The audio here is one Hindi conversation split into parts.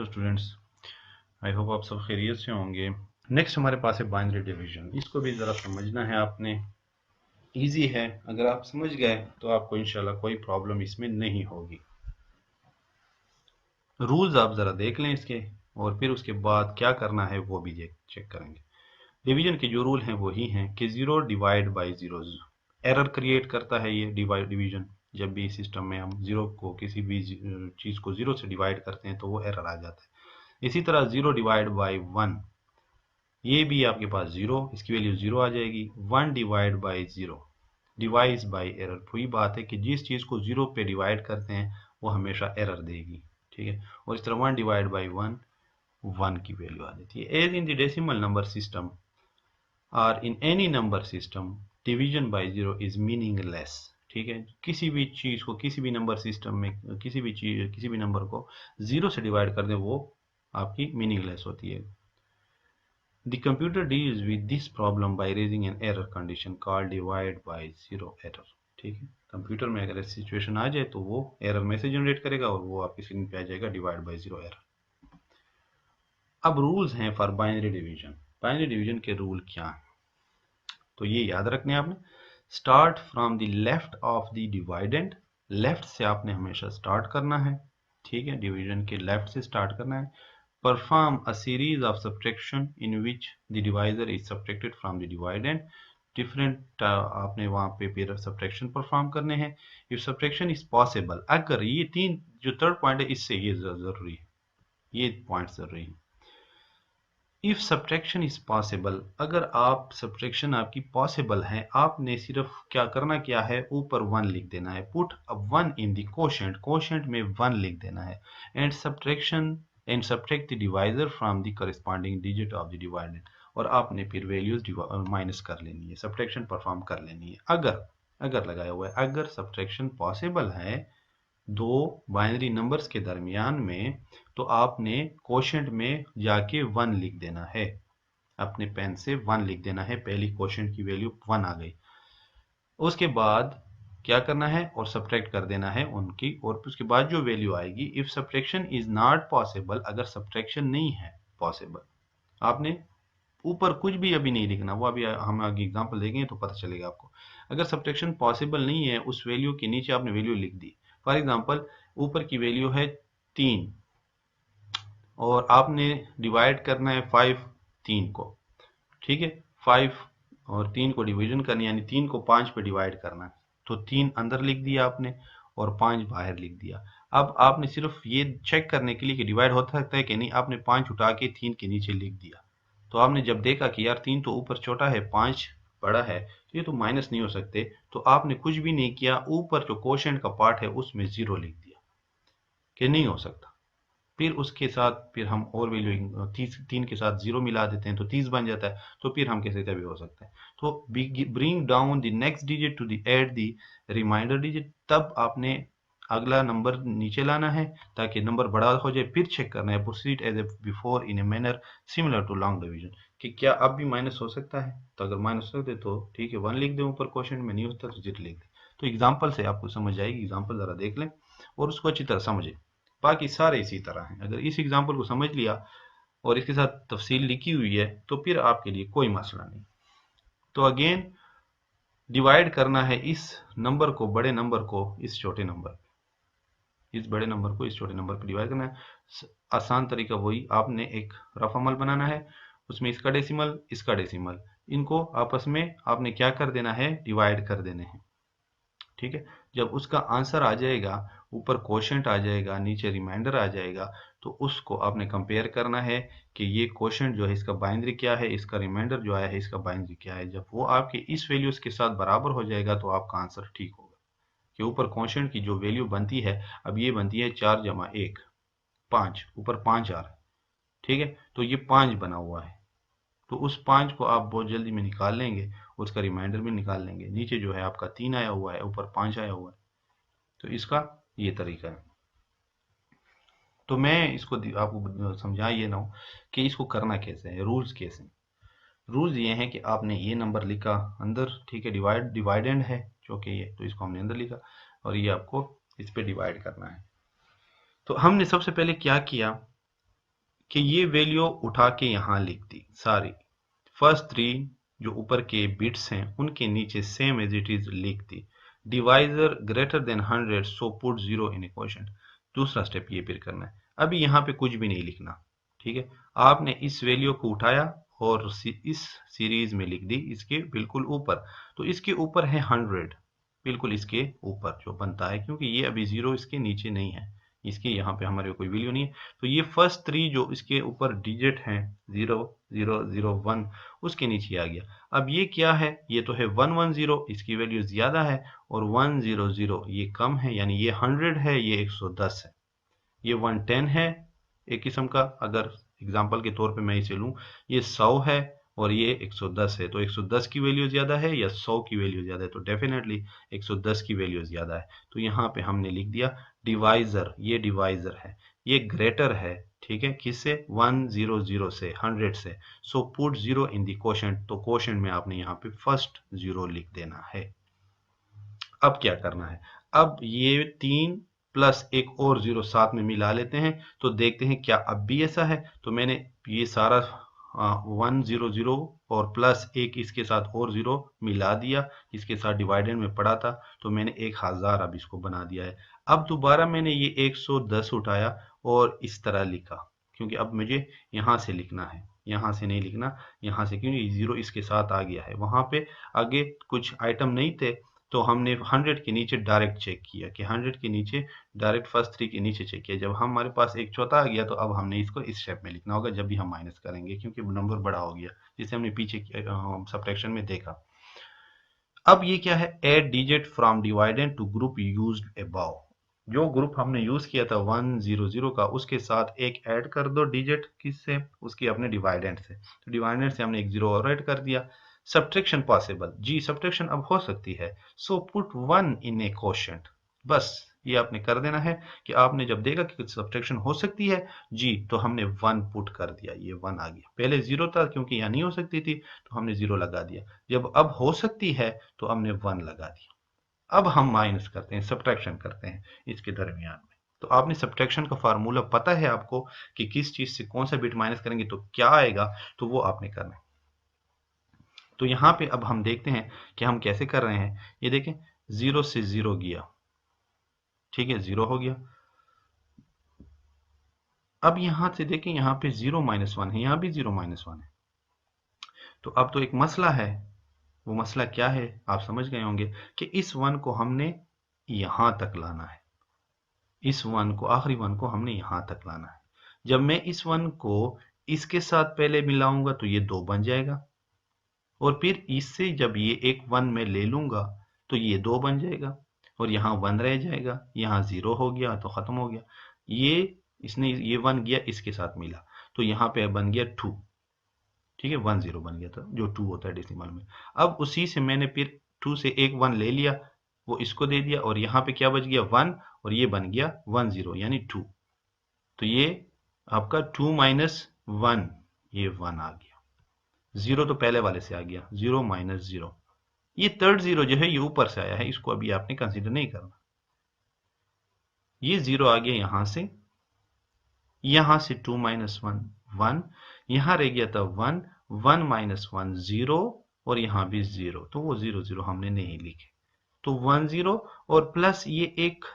स्टूडेंट्स, आई होप आप सब खैरियत से होंगे। नेक्स्ट हमारे पास है बाइनरी डिवीजन। इसको भी ज़रा समझना है आपने। इजी है, अगर आप समझ गए तो आपको इंशाल्लाह कोई प्रॉब्लम इसमें नहीं होगी। रूल्स आप ज़रा देख लें इसके, और फिर उसके बाद क्या करना है वो भी चेक करेंगे। डिवीजन के जो रूल हैं वही हैं कि 0 डिवाइड बाई 0 एरर क्रिएट करता है। ये डिवीजन जब भी सिस्टम में हम जीरो को किसी भी चीज़ को 0 से डिवाइड करते हैं तो वो एरर आ जाता है। इसी तरह 0 डिवाइड बाई 1, ये भी आपके पास 0, इसकी वैल्यू 0 आ जाएगी। 1 divide by 0 device by error, वही बात है कि जिस चीज़ को 0 पे डिवाइड करते हैं वो हमेशा एरर देगी, ठीक है। और इस तरह 1 डिवाइड बाई 1, 1 की वैल्यू आ जाती है। As in the decimal number system और in any number system division by 0 is meaningless, ठीक है। किसी भी चीज़ को किसी भी नंबर सिस्टम में किसी भी नंबर को 0 से डिवाइड कर दें वो आपकी मीनिंगलेस होती है। The computer deals with this problem by raising an error condition called divide by 0 error, ठीक है। कंप्यूटर में अगर ऐसी सिचुएशन आ जाए तो वो एरर मैसेज जनरेट करेगा और वो आपकी स्क्रीन पे आ जाएगा डिवाइड बाय 0 एरर। अब रूल्स हैं for binary division. Binary division के रूल क्या हैं तो ये याद रखने आपने। Start from the left of the dividend, left से आपने हमेशा स्टार्ट करना है, ठीक है। डिवीजन के लेफ्ट से स्टार्ट करना है। Perform a series of subtraction in which the divisor is subtracted from the dividend. Different आपने वहां पे फिर सब्ट्रैक्शन परफॉर्म करने हैं। इफ सब्ट्रैक्शन इज पॉसिबल, अगर ये तीन जो थर्ड पॉइंट है इससे ये जरूरी है, ये पॉइंट जरूरी है। इफ सब्ट्रैक्शन इज पॉसिबल, अगर आप सब्ट्रैक्शन आपकी पॉसिबल है, आपने सिर्फ क्या है, ऊपर 1 लिख देना है। Put a 1 in the quotient, quotient में 1 लिख देना है। And subtract the divisor from the corresponding digit of the dividend, और आपने फिर वैल्यूज माइनस कर लेनी है, सब्ट्रैक्शन परफॉर्म कर लेनी है। अगर लगाया हुआ है, अगर सब्ट्रैक्शन पॉसिबल है दो बाइनरी नंबर्स के दरमियान में, तो आपने कोशेंट में जाके 1 लिख देना है। अपने पेन से 1 लिख देना है, पहली कोशेंट की वैल्यू 1 आ गई। उसके बाद क्या करना है, और सब्ट्रैक्ट कर देना है उनकी, और उसके बाद जो वैल्यू आएगी। If subtraction is not possible, अगर सब्ट्रैक्शन नहीं है पॉसिबल, आपने ऊपर कुछ भी अभी नहीं लिखना, वो अभी हम आगे एग्जांपल देंगे तो पता चलेगा आपको। अगर सब्ट्रैक्शन पॉसिबल नहीं है, उस वैल्यू के नीचे आपने वैल्यू लिख दी। फॉर एग्जांपल ऊपर की वैल्यू है 3 और आपने डिवाइड करना है 5 3 को, ठीक है। 5 और 3 को डिवीजन करनी, यानी 3 को 5 पे डिवाइड करना है, तो 3 अंदर लिख दिया आपने और 5 बाहर लिख दिया। अब आपने सिर्फ ये चेक करने के लिए कि डिवाइड होता सकता है कि नहीं, आपने 5 उठा के 3 के नीचे लिख दिया। तो आपने जब देखा कि यार 3 तो ऊपर छोटा है, 5 बड़ा है, तो ये तो माइनस नहीं हो सकते, तो आपने कुछ भी नहीं किया, ऊपर जो कोशेंट का पार्ट है उसमें 0 लिख दिया कि नहीं हो सकता। फिर उसके साथ फिर हम और वैल्यू 3 के साथ 0 मिला देते हैं तो 30 बन जाता है, तो फिर हम कैसे भी हो सकता है। तो bring down the next digit to the at the reminder digit, तब आपने अगला नंबर नीचे लाना है ताकि नंबर बड़ा हो जाए। फिर चेक करना है proceed as a before in a manner similar to long division, कि क्या अब भी माइनस हो सकता है। तो अगर माइनस हो सकते तो ठीक है 1 लिख दें ऊपर, क्वेश्चन में नहीं होता तो 0 लिख दें। तो एग्जाम्पल से आपको समझ आएगी, एग्जाम्पल जरा देख लें और उसको अच्छी तरह समझें। बाकी सारे इसी तरह हैं। अगर इस एग्जाम्पल को समझ लिया और इसके साथ तफसील लिखी हुई है तो फिर आपके लिए कोई मसला नहीं। तो अगेन डिवाइड करना है इस नंबर को, बड़े नंबर को इस छोटे नंबर, इस बड़े नंबर को इस छोटे नंबर पर डिवाइड करना है। आसान तरीका वही, आपने एक रफ अमल बनाना है, उसमें इसका डेसिमल, इनको आपस में आपने क्या कर देना है, डिवाइड कर देने हैं, ठीक है। जब उसका आंसर आ जाएगा, ऊपर क्वोशंट आ जाएगा, नीचे रिमाइंडर आ जाएगा, तो उसको आपने कंपेयर करना है कि ये क्वोशंट जो है इसका बाइनरी क्या है, इसका रिमाइंडर जो आया है इसका बाइनरी क्या है। जब वो आपके इस वैल्यूज के साथ बराबर हो जाएगा तो आपका आंसर ठीक होगा। कि ऊपर क्वोशंट की जो वैल्यू बनती है, अब ये बनती है 4 जमा 1 5, ऊपर 5 आ रहा है, ठीक है। तो ये 5 बना हुआ है, तो उस 5 को आप बहुत जल्दी में निकाल लेंगे, उसका रिमाइंडर भी निकाल लेंगे। नीचे जो है आपका 3 आया हुआ है, ऊपर 5 आया हुआ है, तो इसका ये तरीका है। तो मैं इसको आपको समझा ये ना हो कि इसको करना कैसे है, रूल्स कैसे हैं। रूल्स ये हैं कि आपने ये नंबर लिखा अंदर, ठीक है, डिवाइडेंड है जो कि ये, तो इसको हमने अंदर लिखा और ये आपको इस पे डिवाइड करना है। तो हमने सबसे पहले क्या किया, कि ये वैल्यू उठा के यहाँ लिख दी सारी, फर्स्ट 3 जो ऊपर के बिट्स हैं उनके नीचे सेम एज इट इज लिख दी, divisor greater than 100 so put 0 in equation. दूसरा स्टेप ये फिर करना है, अभी यहाँ पे कुछ भी नहीं लिखना, ठीक है। आपने इस वैल्यू को उठाया और इस सीरीज में लिख दी इसके बिल्कुल ऊपर, तो इसके ऊपर है 100, बिल्कुल इसके ऊपर जो बनता है, क्योंकि ये अभी 0 इसके नीचे नहीं है, इसके यहाँ पे हमारे कोई वैल्यू नहीं है, तो ये फर्स्ट 3 जो इसके ऊपर डिजिट हैं 0 0 0 1 उसके नीचे आ गया। अब ये क्या है, ये तो है 110, इसकी वैल्यू ज्यादा है, और 100 ये कम है, यानी ये 100 है, ये 110 है, ये 110 है एक किस्म का, अगर एग्जांपल के तौर पे मैं इसे लूं, ये 100 है और ये 110 है, तो 110 की वैल्यू ज्यादा है या 100 की वैल्यू ज्यादा है, तो डेफिनेटली 110 की वैल्यू ज्यादा है। तो यहाँ पे हमने लिख दिया डिवाइजर, ये डिवाइजर है, ये ग्रेटर है, ठीक है, किससे, 100 से, 100 से, सो पुट 0 इन द कोशेंट, तो कोशेंट में आपने यहाँ पे फर्स्ट 0 लिख देना है। अब क्या करना है, अब ये 3 प्लस एक और 0 साथ में मिला लेते हैं, तो देखते हैं क्या अब भी ऐसा है। तो मैंने ये सारा 100 और प्लस एक इसके साथ और 0 मिला दिया, इसके साथ डिवाइडेड में पड़ा था, तो मैंने 1000 अब इसको बना दिया है। अब दोबारा मैंने ये 110 उठाया और इस तरह लिखा, क्योंकि अब मुझे यहाँ से लिखना है, यहाँ से नहीं लिखना, यहाँ से, क्योंकि 0 इसके साथ आ गया है, वहां पे आगे कुछ आइटम नहीं थे, तो हमने 100 के नीचे डायरेक्ट चेक किया, कि 100 के नीचे डायरेक्ट फर्स्ट 3 के नीचे चेक किया, जब हमारे पास एक चौथा आ गया, तो अब हमने इसको इस शेप में लिखना होगा जब भी हम माइनस करेंगे, क्योंकि नंबर बड़ा हो गया, जिसे हमने पीछे सब्ट्रैक्शन में देखा। अब ये क्या है, add digit from dividend to group used above, जो ग्रुप हमने यूज किया था 100 का, उसके साथ एक ऐड कर दो डिजिट, किससे, उसकी अपने डिवाइडेंड से, तो डिवाइडेंड से हमने एक 0 और ऐड कर दिया। सब्ट्रैक्शन पॉसिबल, जी सब्ट्रैक्शन अब हो सकती है, सो पुट 1 इन ए कोशेंट, बस ये आपने कर देना है, कि आपने जब देखा कि सब्ट्रैक्शन हो सकती है जी, तो हमने 1 पुट कर दिया, ये 1 आ गया, पहले 0 था क्योंकि यहाँ नहीं हो सकती थी, तो हमने 0 लगा दिया, जब अब हो सकती है तो हमने 1 लगा दिया। अब हम माइनस करते हैं, सब्ट्रैक्शन करते हैं इसके दरमियान में, तो आपने सब्ट्रैक्शन का फार्मूला पता है आपको, कि किस चीज से कौन सा बिट माइनस करेंगे तो क्या आएगा, तो वो आपने करना है। तो यहाँ पे अब हम देखते हैं कि हम कैसे कर रहे हैं, ये देखें 0 से 0 गया, ठीक है, 0 हो गया। अब यहां से देखें, यहाँ पे 0 -1 है, यहाँ भी 0 -1 है, तो अब तो एक मसला है, वो मसला क्या है आप समझ गए होंगे, कि इस 1 को हमने यहां तक लाना है, इस 1 को, आखिरी 1 को हमने यहां तक लाना है। जब मैं इस 1 को इसके साथ पहले मिलाऊंगा तो ये 2 बन जाएगा, और फिर इससे जब ये एक 1 में ले लूंगा तो ये 2 बन जाएगा, और यहाँ 1 रह जाएगा, यहाँ 0 हो गया तो खत्म हो गया, ये इसने ये 1 गया इसके साथ मिला, तो यहाँ पे बन गया 2, ठीक है, 10 बन गया था, जो 2 होता है डेसिमल में। अब उसी से मैंने फिर 2 से एक 1 ले लिया, वो इसको दे दिया, और यहाँ पे क्या बच गया 1, और ये बन गया 10 यानी 2, तो ये आपका 2 - 1, ये 1 आ गया, 0 तो पहले वाले से आ गया, 0 - 0, ये थर्ड 0 जो है ये ऊपर से आया है, इसको अभी आपने कंसीडर नहीं करना, ये 0 आ गया यहां से 2 - 1 1, यहां रह गया था 1 1 - 1 0, और यहां भी 0, तो वो 0 0 हमने नहीं लिखे, तो 1 0 और प्लस ये एक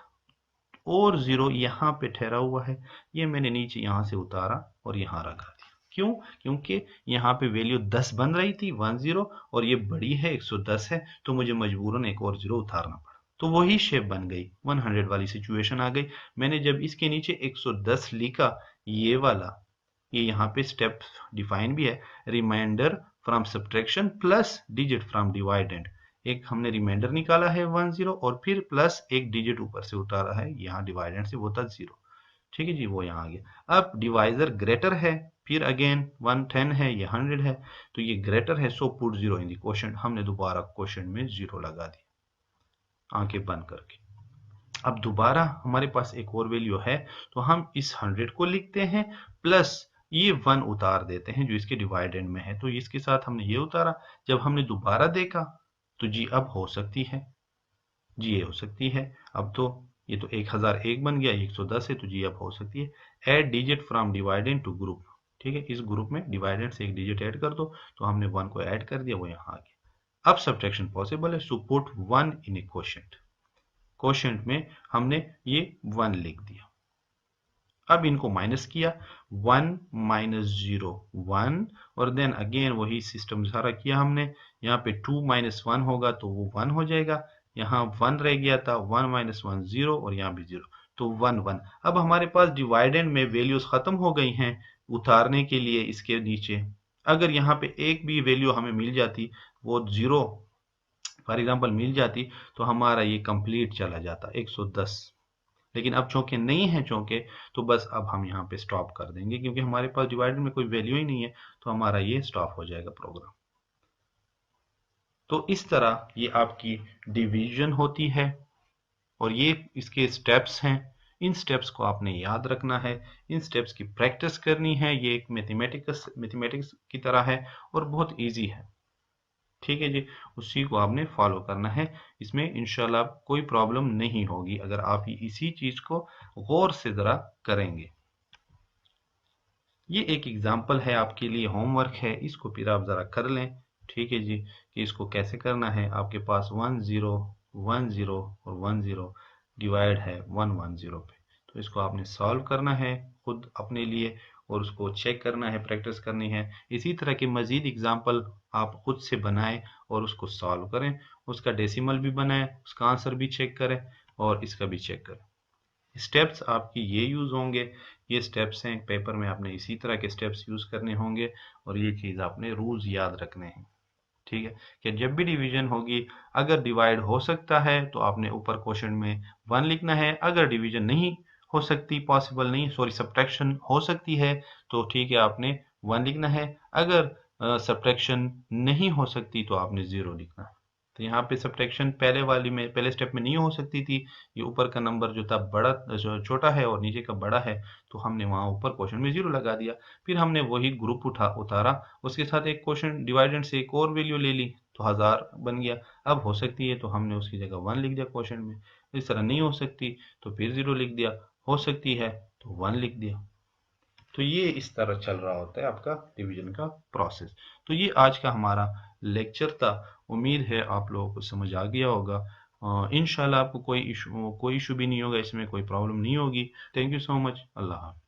और 0 यहाँ पे ठहरा हुआ है, ये मैंने नीचे यहाँ से उतारा और यहाँ रखा दिया, क्यों, क्योंकि यहाँ पे वैल्यू 10 बन रही थी 10, और ये बड़ी है 110 है, तो मुझे मजबूरन एक और 0 उतारना पड़ा, तो वही शेप बन गई, 100 वाली सिचुएशन आ गई। मैंने जब इसके नीचे 110 लिखा, ये वाला, ये यहाँ पे स्टेप डिफाइन भी है, reminder from subtraction plus digit from dividend, एक हमने रिमाइंडर निकाला है 10, और फिर प्लस एक डिजिट ऊपर से उतारा है यहाँ डिवाइडेंड से, वो था 0, ठीक है जी, वो यहाँ आ गया। अब डिवाइजर ग्रेटर है, फिर अगेन 110 है, ये 100 है, तो ये ग्रेटर है, सो पुट 0 इन द क्वोशेंट, हमने दोबारा क्वोशेंट में 0 लगा दिया आंखें बंद करके। अब दोबारा हमारे पास एक और वैल्यू है, तो हम इस 100 को लिखते हैं, प्लस ये 1 उतार देते हैं जो इसके डिवाइडेंड में है, तो इसके साथ हमने ये उतारा, जब हमने दोबारा देखा तो जी अब हो सकती है, जी ये हो सकती है, अब तो ये तो 1001 बन गया, 110 है, तो जी अब हो सकती है, add digit from dividend to group, ठीक है, इस ग्रुप में डिवाइडेंड से एक डिजिट ऐड कर दो, तो हमने 1 को ऐड कर दिया, वो यहाँ आ गया। अब सब्ट्रैक्शन पॉसिबल है, सो पुट 1 इन ए क्वोशिएंट। क्वोशिएंट में हमने ये 1 लिख दिया। अब इनको माइनस किया, 1 माइनस 0 1, और देन अगेन वही सिस्टम सारा किया हमने। यहाँ पे 2 माइनस 1 होगा तो वो 1 हो जाएगा, यहाँ 1 रह गया था, 1 माइनस 1 0, और यहाँ भी 0, तो 1 1। अब हमारे पास डिवाइडेंड में वैल्यूज खत्म हो गई हैं उतारने के लिए इसके नीचे। अगर यहाँ पे एक भी वैल्यू हमें मिल जाती, वो 0 फॉर एग्जाम्पल मिल जाती, तो हमारा ये कंप्लीट चला जाता 110। लेकिन अब चौके नहीं है चौके, तो बस अब हम यहाँ पे स्टॉप कर देंगे, क्योंकि हमारे पास डिवाइडेड में कोई वैल्यू ही नहीं है, तो हमारा ये स्टॉप हो जाएगा प्रोग्राम। तो इस तरह ये आपकी डिवीजन होती है, और ये इसके स्टेप्स हैं। इन स्टेप्स को आपने याद रखना है, इन स्टेप्स की प्रैक्टिस करनी है। ये एक मैथमेटिक्स की तरह है और बहुत ईजी है। ठीक है जी, उसी को आपने फॉलो करना है। इसमें इंशाल्लाह कोई प्रॉब्लम नहीं होगी अगर आप इसी चीज को गौर से जरा करेंगे। ये एक एग्जाम्पल है आपके लिए, होमवर्क है, इसको फिर आप जरा कर लें। ठीक है जी, कि इसको कैसे करना है। आपके पास 1 0 1 0 और 1 0 डिवाइड है 1 1 0 पे, तो इसको आपने सॉल्व करना है खुद अपने लिए, और उसको चेक करना है, प्रैक्टिस करनी है। इसी तरह के मजीद एग्जाम्पल आप खुद से बनाएं और उसको सॉल्व करें, उसका डेसिमल भी बनाएं, उसका आंसर भी चेक करें और इसका भी चेक करें। स्टेप्स आपकी ये यूज होंगे, ये स्टेप्स हैं पेपर में, आपने इसी तरह के स्टेप्स यूज करने होंगे, और ये चीज आपने रूल्स याद रखने हैं। ठीक है, कि जब भी डिवीजन होगी, अगर डिवाइड हो सकता है तो आपने ऊपर क्वेश्चन में 1 लिखना है। अगर डिवीजन नहीं हो सकती, पॉसिबल नहीं, सॉरी सब्ट्रैक्शन हो सकती है, तो ठीक है आपने 1 लिखना है। अगर सब्ट्रैक्शन नहीं हो सकती तो आपने 0 लिखना है। तो यहाँ पे सब्ट्रैक्शन पहले स्टेप में नहीं हो सकती थी, ये ऊपर का नंबर जो था बड़ा छोटा है और नीचे का बड़ा है, तो हमने वहां ऊपर क्वेश्चन में 0 लगा दिया। फिर हमने वही ग्रुप उतारा, उसके साथ एक क्वेश्चन डिवाइडेंड से एक और वैल्यू ले ली, तो 1000 बन गया। अब हो सकती है तो हमने उसकी जगह 1 लिख दिया क्वेश्चन में। इस तरह नहीं हो सकती तो फिर 0 लिख दिया, हो सकती है तो 1 लिख दिया। तो ये इस तरह चल रहा होता है आपका डिवीजन का प्रोसेस। तो ये आज का हमारा लेक्चर था। उम्मीद है आप लोगों को समझ आ गया होगा। इंशाल्लाह आपको कोई इशू भी नहीं होगा, इसमें कोई प्रॉब्लम नहीं होगी। Thank you so much. अल्लाह हाफ़िज़।